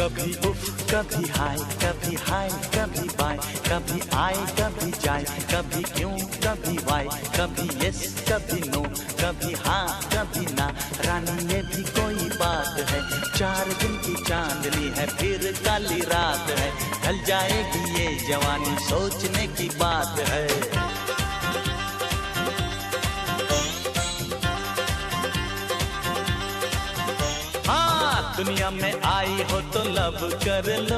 कभी उफ कभी हाय, कभी बाय, कभी आए कभी जाए, कभी क्यों कभी वाई, कभी यस कभी नो, कभी हाँ कभी ना। रानी ये भी कोई बात है, 4 दिन की चांदनी है फिर काली रात है। ढल जाएगी ये जवानी सोचने की बात है। हाँ दुनिया में आई हो तो लब कर लो,